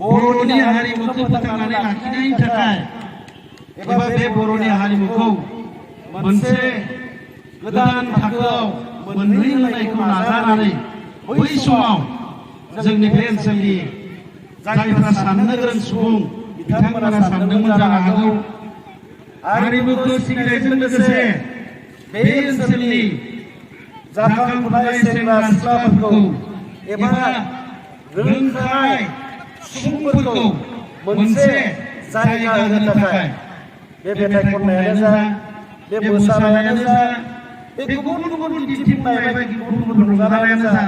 बर'नि हारिमुखौ फोथांनानै लाखिनायनि थाखाय एबा बे बर'नि हारिमुखौ मोनसे गोदान थाखोआव मोनहैहोनायखौ नाजानानै बै समाव जोंनि बे ओनसोलनि जायफोरा साननो गोरों सुबुं बिथांमोना सानदोंमोन जानो हागौ हारिमुखौ सिबिनायजों लोगोसे बे ओनसोलनि जाखांफुनाय सेंग्रा सिख्लाफोरखौ एबा रोंखानाय सुबुंफोरखौ मोनसे जायगा होनो थाखाय बे मेथाइ खननायानो जा बे मोसानायानो जा बे गुबुन गुबुन दिन्थिफुंनाय एबा गुबुन गुबुन रंजानायानो जा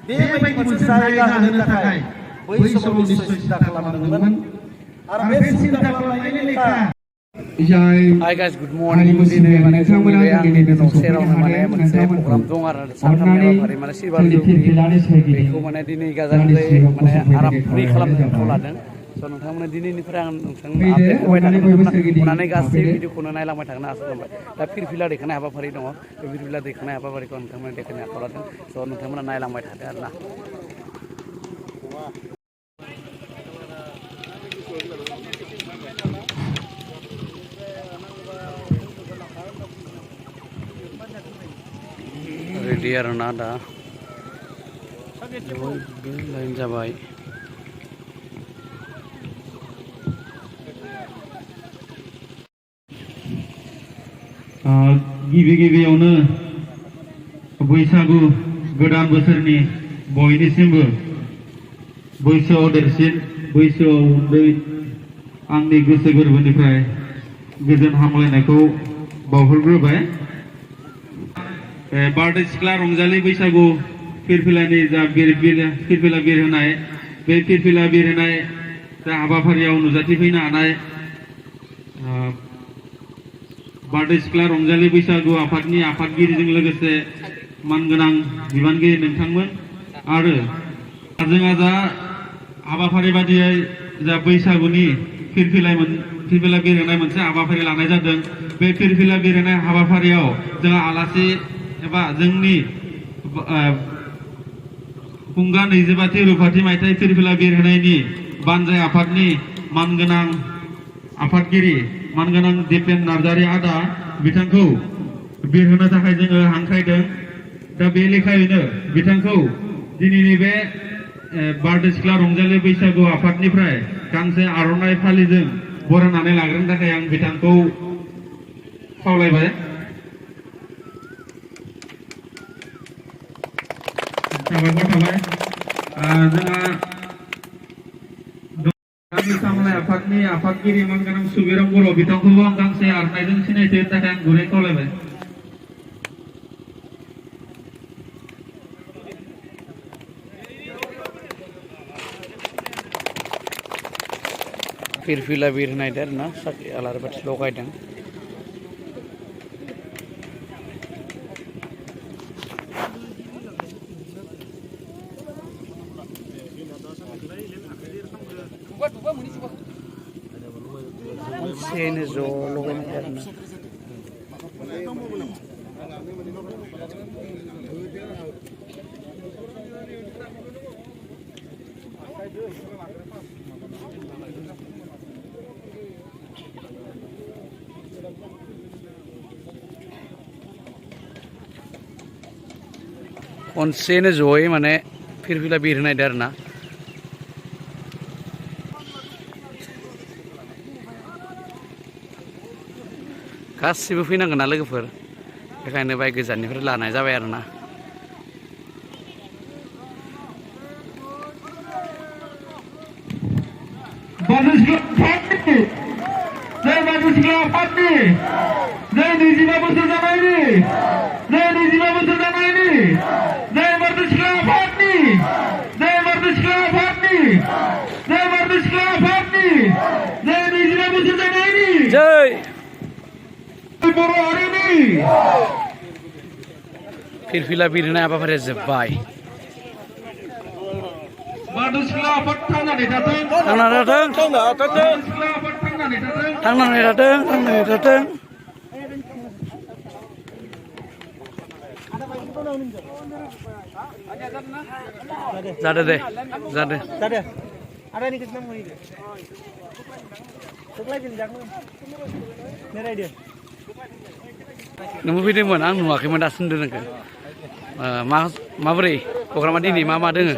बेबायदि मोनसे जायगा होनो थाखाय बै समाव निश्चय सिन्था खालामदोंमोन आरो बे सिन्था खालामनायनि लेखा Hi guys, good morning. Ini mana जोंनि बे आंनि न'सेरावनो माने मोनसे प्रग्राम दं आरो सानथामनि हाबाफारि माने सिलभार जुबलि बेखौ माने दिनै गाजा गोमजायै माने आराम फ्रि खालामनो लादों। स' नोंथांमोना दिनैनिफ्राय आं नोंथांनो आपडेट होबाय थागोन अननानै गासै भिडिअखौनो नायलांबाय थागोन आसा खालामबाय। दा फिरफिला दैखांनाय हाबाफारि दङ बे फिरफिला दैखांनाय हाबाफारिखौ नोंथांमोना देखायनो आखायाव लादों। स' नोंथांमोना नायलांबाय थादो आरोना। रेडी आरोना दा लाइन जाबाय गिबियावनो बैसागु गोदान बोसोरनि बयनिसिमबो बैसोआव देरसिन बैसोआव उन्दै आंनि गोसो गोरबोनिफ्राय गोजोन हामलायनायखौ बावहरग्रोबाय। बारदै सिख्ला रंजालि बैसागु फिरफिलानि जा फिरफिला बिरहोनाय बे फिरफिला बिरहोनाय जा हाबाफारियाव नुजाथिफैनो हानाय बारदै सिख्ला रंजालि बैसागु आफादनि आफादगिरिजों लोगोसे मानगोनां बिबानगिरि नोंथांमोन आरो जोंहा जा हाबाफारि बादियै जा बैसागुनि फिरफिला बिरहोनाय मोनसे हाबाफारि लानाय जादों। बे फिरफिला बिरहोनाय हाबाफारियाव जोंहा आलासि एबा जोंनि खुंगा 25थि रुफाथि मायथाइ फिरफिला बिरहोनायनि बानजाय आफादनि मानगोनां आफादगिरि मानगोनां दिपेन नार्जारि आदा बिथांखौ बिरहोनो थाखाय जोङो हांख्रायदों। दा बे लेखायैनो बिथांखौ दिनैनि बे बारदै सिख्ला रंजालि बैसागु आफादनिफ्राय गांसे आर'नाइ फालिजों बरायनानै लाग्रोनो थाखाय आं बिथांखौ खावलायबाय। साबायखर थाबाय। जोंहा सामलाय आफादनि आफादगिरि मानगोनां सुबिराम बर' बिथांखौबो आं गांसे आर'नाइजों सिनायथि होनो थाखाय आं गुरै खावलायबाय। फिरफिला बिरहोनाय आरोना साखि आलारि बाथि लगायदों। खनसेयैनो ज' लगायनाय आरोना खनसेयैनो जयै माने फिरफिला बिरहोनाय आरोना गासिबो फैनांगोन ना लोगोफोर बेखायनो बाय गोजाननिफ्राय लानाय जाबाय आरोना। जय फिरफिला बिरहोनाय हाबाफारिया जोब्बाय। थांनानै थाथों जादो दे जादो Ada nih kesenam ini. Setelah jenjang nerai dia. Nemu fैदोंमोन आं नुवाखैमोन दासो नुदों नोंखौ माबोरै प्रग्रामा दिनै मा दोङो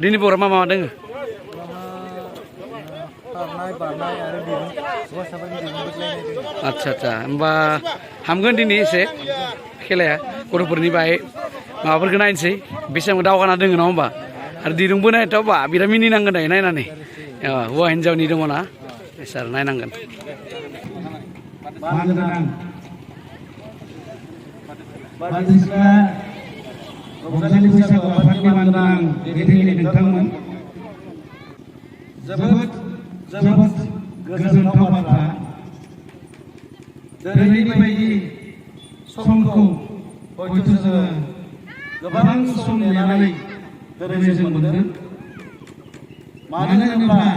दिनै प्रग्रामा मा दोङो Barnai ada dirum. Semua sampai dirum berlain. आदसा होमबा हामगोन दिनै एसे खेलाया गथ'फोरनि बाहाय माबाफोरखौ नायनोसै बेसेबां दावगाना दोङो नङा होमबा आरो दिरुं बोनायथ' बा बिराद मिनिनांगोन दायो नायनानै हौवा हिन्जावनि दङ ना सार नायनांगोन Mangenang Badisla Rongzali बैसागु आफादनि Mangenang दैदेनगिरि नोंथांमोन जोबोद गोजोनथाव बाथ्रा दिनैनि बायदि समखौ हयथ' जोङो गोबां सम नेनानै दिनै जों मोनदों मानो होनोब्ला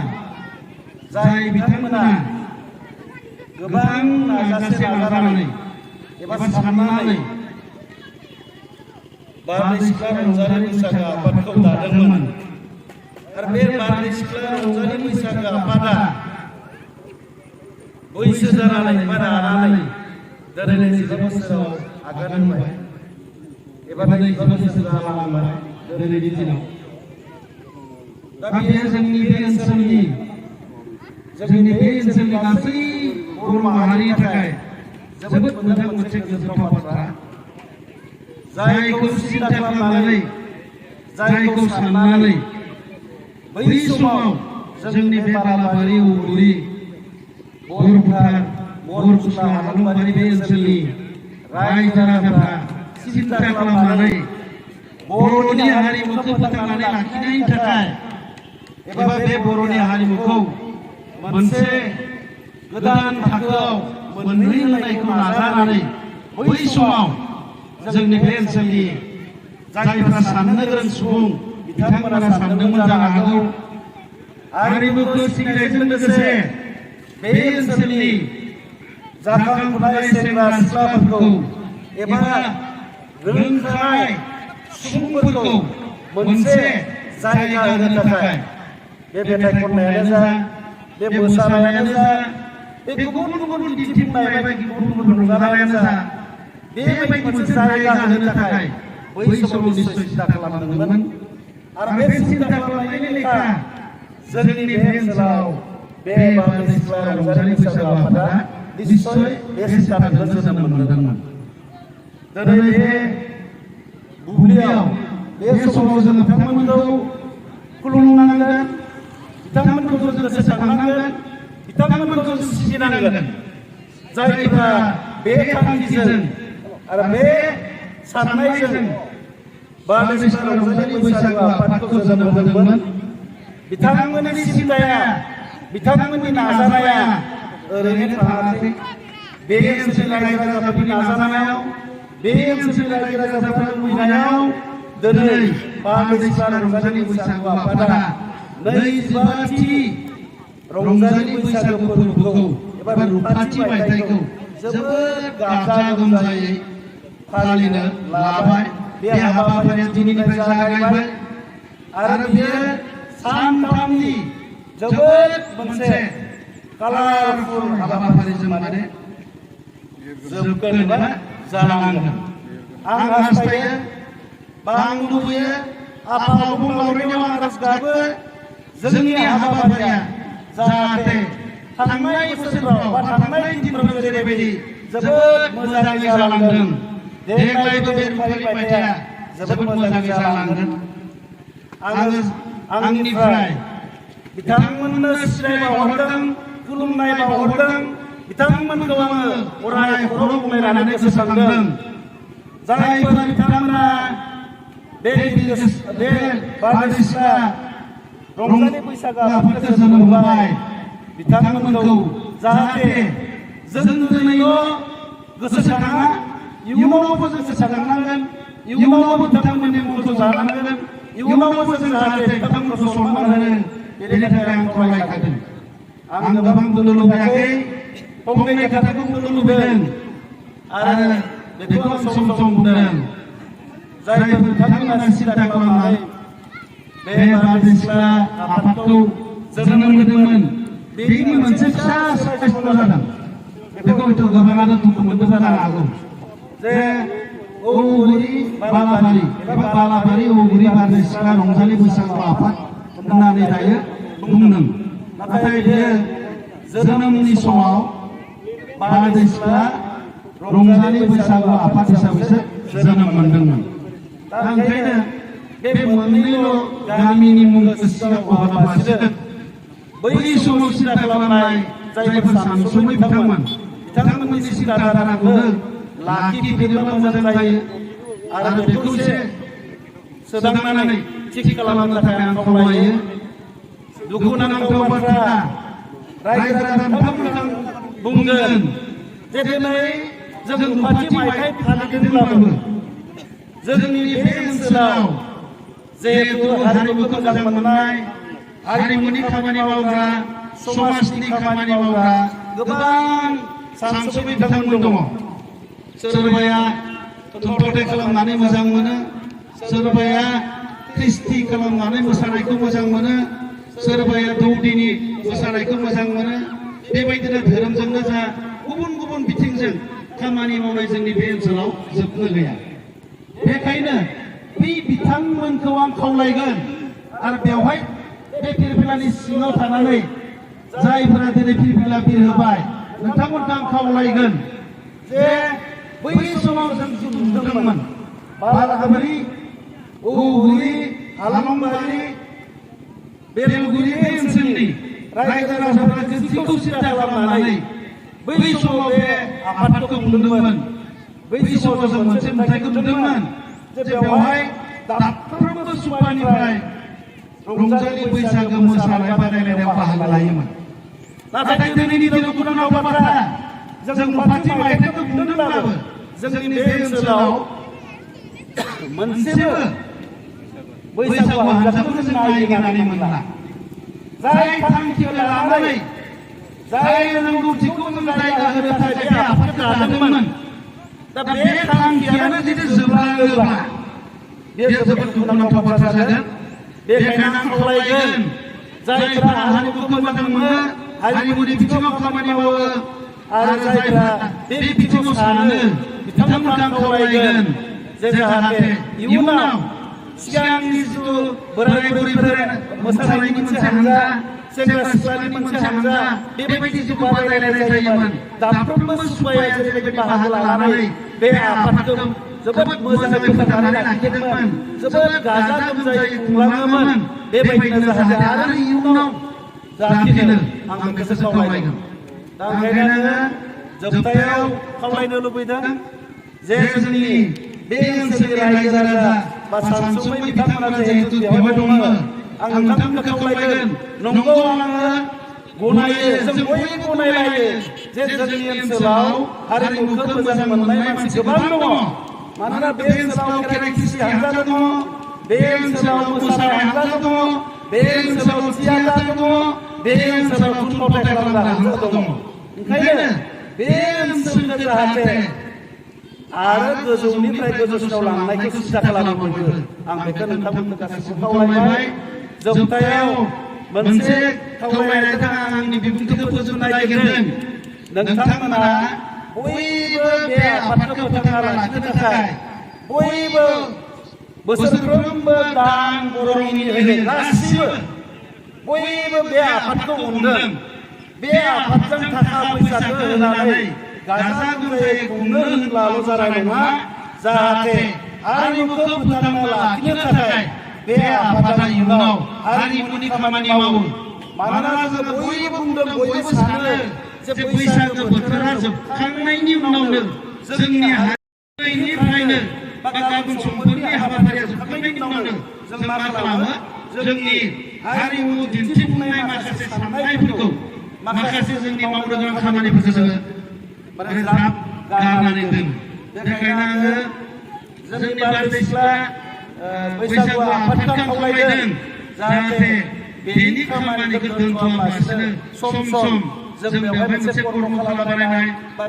जाय बिथांमोना गोबां नाजानानै एबा साननानै बारदै सिख्ला रंजालि बैसागु आफादखौ दादोंमोन आरो बे बारदै सिख्ला रंजालि बैसागु आफादा बैसो जानानै एबा रानानै दिनै 9 बोसोराव आगान होबाय एबा 9 बोसोर जालांबाय दिनैनि दिनाव दा बेयो जोंनि बे ओनसोलनि गासै बर' माहारिनि थाखाय जोबोद मोजां मोनसे गोजोनथाव बाथ्रा जायखौ सिन्था खालामनानै जायखौ साननानै बै समाव जोंनि बे बालाबारि उगुरि बरफोथार बरगुस्ला हालुंबारि बे ओनसोलनि रायजो राजाफ्रा सिन्था खालामनानै बर'नि हारिमुखौ फोथांनानै लाखिनायनि थाखाय एबा बे बर'नि हारिमुखौ मोनसे गोदान थाखोआव मोनहैहोनायखौ नाजानानै बै समाव जोंनि बे ओनसोलनि जायफोरा साननो गोरों सुबुं बिथांमोना सानदोंमोन जानो हागौ हारिमुखौ सिबिनायजों लोगोसे बे ओनसोलनि जाखांफुनाय सेंग्रा सिख्लाफोरखौ एबा रोंखानाय सुबुंफोरखौ मोनसे जायगा होनो थाखाय बे मेथाइ खननायानो जा बे मोसानायानो जा बे गुबुन दिन्थिफुंनाय बायदि गुबुन रंजानायानो जा बेबायदि मोनसे जायगा होनो थाखाय बै समाव निश्चय सिन्था खालामदोंमोन आरो बे सिन्था खालामनायनि लेखा जोंनि बे ओनसोलाव बे बारदै सिख्ला रंजालि बैसागु आफादा निश्चय बे सिन्ताखौ जोनोम मोनदोंमोन दिनै बे बुब्लियाव बे समाव जों बिथांमोनखौ खुलुमनांगोन बिथांमोनखौ जों गोसोखांनांगोन बिथांमोनखौ जों सिबिनांगोन जायफोरा बे थांखिजों आरो बे साननायजों बारदै सिख्ला रंजालि बैसागु आफादखौ जोनोम होदोंमोन बिथांमोननि सिन्ताया बिथांमोननि नाजानाया ओरैनो थाङाखै बे ओनसोलनि रायजो राजाफोरनि नाजानायाव बे ओनसोलनि रायजो राजाफोरनि लुबैनायाव दिनै बारदै सिख्ला रंजालि बैसागु आफादा 25थि रंजालि बैसागु फोरबोखौ एबा रुपाथि मायथाइखौ जोबोद गाजा गोमजायै फालिनो लाबाय बे हाबाफारिया दिनैनिफ्राय जागायबाय आरो बेयो सानथामनि जोबोद मोनसे कालारफुल हाबाफारिजों माने जोबगोन एबा जालांगोन आं हास्थायो बा आं लुबैयो आफा अबंलावरिनियाव आरज गाबो जोंनि हाबाफारिया जाहाथे थांनाय बोसोरफ्राव बा थांनाय दिनफ्राव जेरैबायदि जोबोद मोजाङै जालांदों देग्लायबो बे फालिथाया जोबोद मोजाङै जालांगोन आङो आंनिफ्राय बिथांमोननो सिनाय बावहरदों खुलुमनाय बावहरदों बिथांमोनखौ आङो अराय खर' गंलायनानै गोसोखांदों जायफोर बिथांमोना बे बारदै सिख्ला रंजालि बैसागु आफादखौ जोनोम होबाय बिथांमोनखौ जाहाथे जों दिनैल' गोसोखाङा इयुनावबो जों गोसोखांनांगोन इयुनावबो बिथांमोननि मुंखौ जानांगोन इयुनावबो जों जाहाथे बिथांमोनखौ सनमान होनो बेनि थाखाय आं खावलायखादों आं गोबां बुंनो लुबैयाखै फंनै खोथाखौ बुंनो लुबैदों आरो बेखौ आं सम बुंदों जायफोर बिथांमोना सिन्ता खालामनानै बे बारदै सिख्ला आफाद रावखौ जोनोम होदोंमोन बेनि मोनसे फिसा साइसल जादों बेखौ हयथ' गोबाङानो दुखु मोनदों जानो हागौ जे औगुरि बालाबारि एबा बालाबारि औगुरि बारदै सिख्ला रंजालि बैसागु आफाद होननानै दायो बुंदों नाथाय बेयो जोनोमनि समाव बारदै सिख्ला रंजालि बैसागु आफाद हिसाबैसो जोनोम मोनदोंमोन दा ओंखायनो बे मोननैल' गामिनि मुंखौ सिगाङाव होआलासिनो बै समाव सिन्था खालामनाय जायफोर सानसुमै बिथांमोननि सिन्था धाराखौनो लाखिफिनोब्ला मोजां जायो आरो बेखौ एसे सोदांनानै थिक खालामनो थाखाय आं खावलायो दुखुनांथाव बाथ्रा रायजो राजाफोरा बुंगोन जे दिनै जों रुफाथि मायथाइ फालिदोंब्लाबो जोंनि बे ओनसोलाव जिहेतु हारिमुखौ मोजां मोननाय हारिमुनि खामानि मावग्रा समाजनि खामानि मावग्रा गोबां सानसुमै बिथांमोन दङ सोरबाया थुनफावथाय खालामनानै मोजां मोनो सोरबाया कृष्टि खालामनानै मोसानायखौ मोजां मोनो सोरबाया दौदिनि मोसानायखौ मोजां मोनो बेबायदिनो धोरोमजोंनो जा गुबुन गुबुन बिथिंजों खामानि मावनाय जोंनि बे ओनसोलाव जोबनो गैया बेखायनो बै बिथांमोनखौ आं खावलायगोन आरो बेवहाय बे फिरफिलानि सिङाव थानानै जायफोरा दिनै फिरफिला बिर होबाय नोंथांमोनखौ आं खावलायगोन जे बै समाव जों नुदोंमोन बालाबारि औगुरि हालंबारि बेलगुरि बे ओनसोलनि रायजो राजाफोरा गोसोखौ सिन्था खालामनानै बै समाव बे आफादखौ खुंदोंमोन बै समाव जों मोनसे मेथाइखौ नुदोंमोन जे बेवहाय दाफ्रोमबो सुबानिफ्राय रंजालि बैसागो मोसानाय बादायलायनायाव बाहागो लायोमोन नाथाय दिनैनि दुखुनांथाव बाथ्रा जों रुफाथि मायथाइखौ बुंदोंब्लाबो जोंनि बे ओनसोलाव मोनसेबो बैसागु हानजाखौ जों नागिरनानै मोनला जाय थांखिखौ लानानै जाय रोंगौथिखौ जों जायगा होनो थाखाय बे आफादखौ दादोंमोन दा बे थांखियानो जुदि जोबलाङोब्ला बेयो जोबोद दुखुनांथाव बाथ्रा जागोन बेखायनो आं खावलायगोन जायफोरा हारिमुखौ मोजां मोनो हारिमुनि बिथिङाव खामानि मावो आरो जायफोरा बे बिथिङाव सानो बिथांमोनखौ आं खावलायगोन जे जाहाथे इयुनाव सिगांनि जिथु बोराय बुरैफोर मोसानायनि मोनसे हानजा सेंग्रा सिख्लानि मोनसे हानजा बेबायदि जिथु बादायलायनाय जायोमोन दाफ्रोमबो सुबाया जेरैबायदि बाहागो लानानै बे आफादखौ जोबोद मोजाङै फोथांनानै लाखिदोंमोन जोबोद गाजा गोमजायै खुंलाङोमोन बेबायदिनो जाहाथे आरो इयुनाव जाफिनो आं बेखौसो खावलायगोन दा ओंखायनो आङो जोबथायाव खावलायनो लुबैदों जे जोंनि बे ओनसोलनि रायजो राजा बा सानसुमै बिथांमोना जिहेतु बेवहाय दङ आं नोंथांमोनखौ खावलायगोन नंगौ आङो गनायो जों बयबो गनायलायो जे जोंनि ओनसोलाव हारिमुखौ मोजां मोननाय मानसि गोबां दङ मानोना बे ओनसोलाव खेराइ खिसि हानजा दङ बे ओनसोलाव मोसानाय हानजा दङ बे ओनसोलाव थियाटार दङ बे ओनसोलाव थुनफावथाय खालामग्रा हानजा दङ ओंखायनो बे ओनसोलखौ जाहाथे आरो गोजौनिफ्राय गोजौसिनाव लांनायखौ सिन्था खालामो बयबो आं बेखौ नोंथांमोननो गासैबो खावलायबाय जोबथायाव मोनसे खावलायनाय थाखाय आंनि बिबुंथिखौ फोजोबनो नागिरदों नोंथांमोना बयबो बे आफादखौ फोथांना लाखिनो थाखाय बयबो बोसोरफ्रोमबो दान बर'नि होयो गासिबो बयबो बे आफादखौ अनदों बे आफादजों थाखा फैसाखौ होनानै गाजा गोमजायै खुंनो होनब्लाल' जानाय नङा जाहाथे हारिमुखौ फोथांना लाखिनो थाखाय बे आफादा इयुनाव हारिमुनि खामानि मावो मानोना जों बयबो बुंदों बयबो सानो जे बैसागो बोथोरा जोबखांनायनि उनावनो जोंनि हारिनिफ्रायनो बा गाबोन समफोरनि हाबाफारिया जोबखांनायनि उनावनो जों मा खालामो जोंनि हारिमु दिन्थिफुंनाय माखासे साननायफोरखौ माखासे जोंनि मावनो गोनां खामानिफोरखौ जोङो ज्राब गारनानै दोनो बेखायनो आङो जोंनि बारदै सिख्ला बैसागु आफादखौ खावलायदों जाहाथे बेनि खामानिखौ दोनथ'आलासिनो सम सम जों बेवहाय मोनसे कर्मशाला बानायनाय बा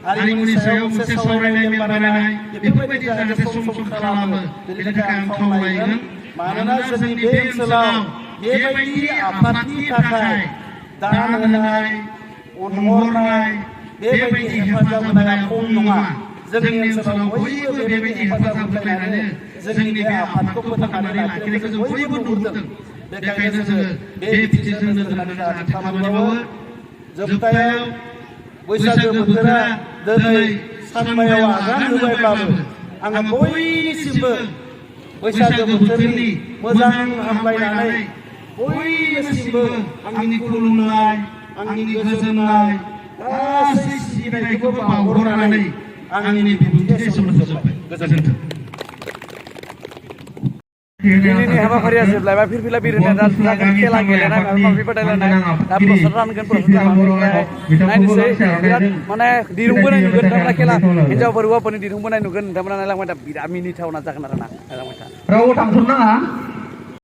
हारिमुनि सायाव मोनसे सावरायनाय मेल बानायनाय बेफोरबायदि जाहाथे सम सम खालामो बेनि थाखाय आं खावलायगोन मानोना जोंनि बे ओनसोलाव बेबायदि आफादनि थाखाय दान होनाय अनहरनाय बेबायदि हेफाजाब होनाया खम नङा जोंनि ओनसोलाव बयबो बेबायदि हेफाजाब होलायनानै जोंनि बे आफादखौ फोथांनानै लाखिनायखौ जों बयबो नुहुरदों बेखायनो जोङो बे बिथिंजों नोजोर होनानै जाहाथे खामानि मावो जोबथायाव बैसागो बोथोरा दिनै सानबायाव आगान होबायब्लाबो आङो बयनिसिमबो बैसागो बोथोरनि मोजां हामलायनानै बयनिसिमबो आंनि खुलुमनाय आंनि गोजोननाय गासै सिबिनायखौबो बावहरनानै आंनि बिबुंथि एसेयावनो फोजोबबाय गोजोन्थों दिनैनि हाबाफारिया जोबलायबाय फिरफिला बिरहोनाया दा जागोन खेला गेलेनाय माबा माबि बादायलायनाय दा प्रसाद रानगोन प्रसाद राननानै नायनोसै बिराद माने दिरुं बोनाय नुगोन नोंथांमोना खेला हिन्जावफोर हौवाफोरनि दिरुं बोनाय नुगोन नोंथांमोना नायलांबाय दा बिराद मिनिथावना जागोन आरोना नायलांबाय था रावबो थांथ'नाङा